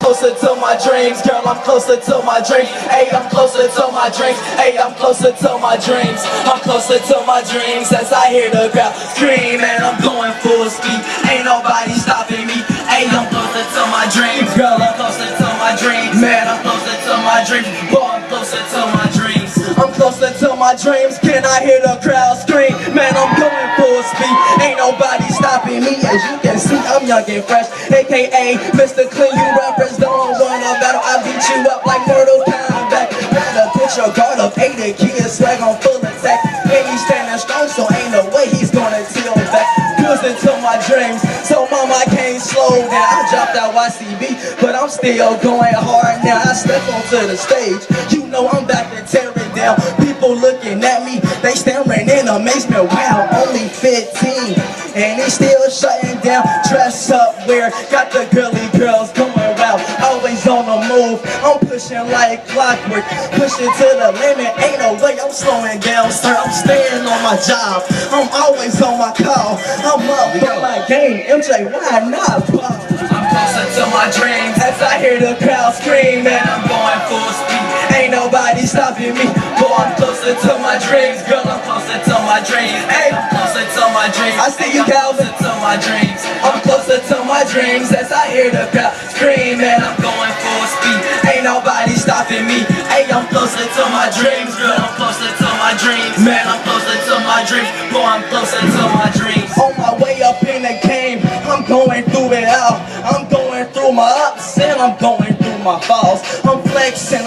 Closer to my dreams, girl, I'm closer to my dreams. Hey, I'm closer to my dreams. Hey, I'm closer to my dreams. I'm closer to my dreams as I hear the crowd scream, and I'm going full speed. Ain't nobody stopping me. Hey, I'm closer to my dreams, girl, I'm closer to my dreams. Man, I'm closer to my dreams. Boy, I'm closer to my dreams. I'm closer to my dreams. Can I hear the crowd scream? Man, I'm going full speed. Ain't nobody stopping me. As you can see, I'm young and fresh, aka Mr. Clean. You rappers don't wanna battle, I beat you up like Mortal Kombat. Better put your guard up, 80 kids, swag on full attack. And he's standing strong, so ain't no way he's gonna teal back. Cruising to my dreams, so mama I can't slow down. I dropped out YCB, but I'm still going hard now. I step onto the stage, you know I'm back to tear it down. People looking at me, they staring in amazement. Wow, only 15, and they still shutting down. Dress up weird, got the girly girls going wild, always on the move. I'm pushing like clockwork, pushing to the limit. Ain't no way I'm slowing down, sir. I'm staying on my job, I'm always on my call. I'm up for my game, MJ, why not? I'm closer to my dreams as I hear the crowd scream, and I'm going full speed. Ain't nobody stopping me. Boy, I'm closer to my dreams, girl, I'm closer to my dreams. Hey, I'm closer to my dreams. I see you, Calvin. I'm closer to my dreams. I'm closer to my dreams as I hear the crowd scream, and I'm going full speed. Ain't nobody stopping me. Hey, I'm closer to my dreams, girl, I'm closer to my dreams. Man, I'm closer to my dreams. Boy, I'm closer to my dreams. On my way up in the game, I'm going through it all. I'm going through my ups and I'm going through my falls. I'm flexing,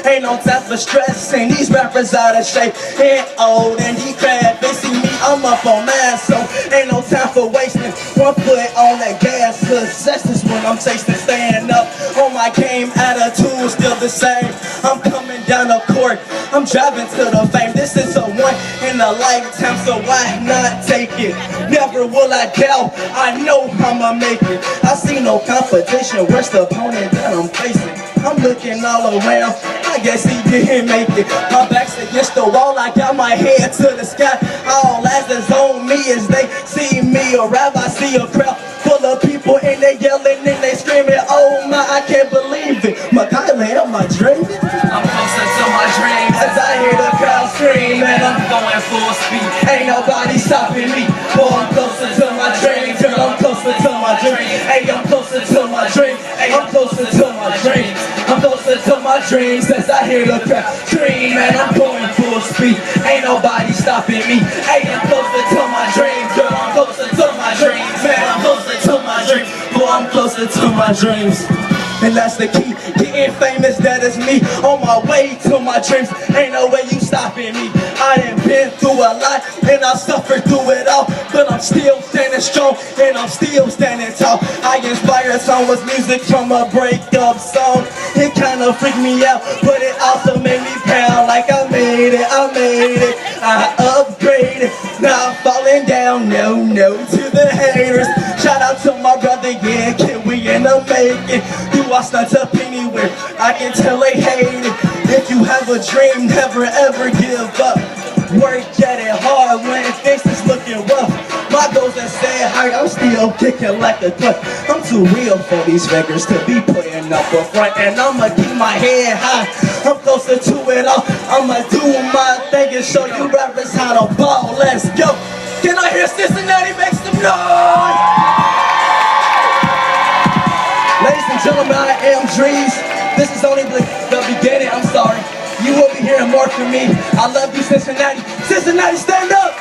ain't no time for stressing. These rappers out of shape and old and he crab. They see me, I'm up on mine, so ain't no time for wasting. One foot on that gas, success is when I'm tasting. Staying up on my game, attitude still the same. I'm coming down the court, I'm driving to the fame. This is a one in a lifetime, so why not take it? Never will I doubt, I know I'ma make it. I see no competition, worst opponent that I'm facing. I'm looking all around, I guess he didn't make it. My back's against the wall, I got my head to the sky. All eyes is on me as they see me arrive. I see a crowd full of people and they yelling and they screaming, oh my, I can't believe it. Michaela, am I dreaming? I'm closer to my dreams as I hear the crowd scream, and I'm going full speed. Ain't nobody stopping me. Boy, I'm closer to my dreams, girl, I'm closer to my dreams. Hey, I'm closer to my dreams. Hey, I'm closer to my dreams. I'm closer to my dreams as I hear the crowd scream, and I'm going full speed. Ain't nobody stopping me. Hey, I'm closer to my dreams, girl, I'm closer to my dreams. Man, I'm closer to my dreams. Boy, I'm closer to my dreams. And that's the key, getting famous, that is me. On my way to my dreams, ain't no way you stopping me. I done been through a lot, and I suffered through it all. But I'm still standing strong, and I'm still standing tall. I inspire someone's music from a breakup song. It kinda freaked me out, but it also made me proud. Like I made it, I upgraded. Not falling down, no, to the haters. Shout out to my brother, yeah, can we end up making? I start up anywhere, I can tell they hate it. If you have a dream, never ever give up. Work at it hard when things is looking rough. My goals are set high, I'm still kicking like a duck. I'm too real for these records to be putting up a front, and I'ma keep my head high. I'm closer to it all, I'ma do my thing and show you rappers how to ball. Let's go. Can I hear Cincinnati make some noise? Ladies and gentlemen, I am Drees. This is only the beginning, I'm sorry. You will be hearing more from me. I love you, Cincinnati. Cincinnati, stand up!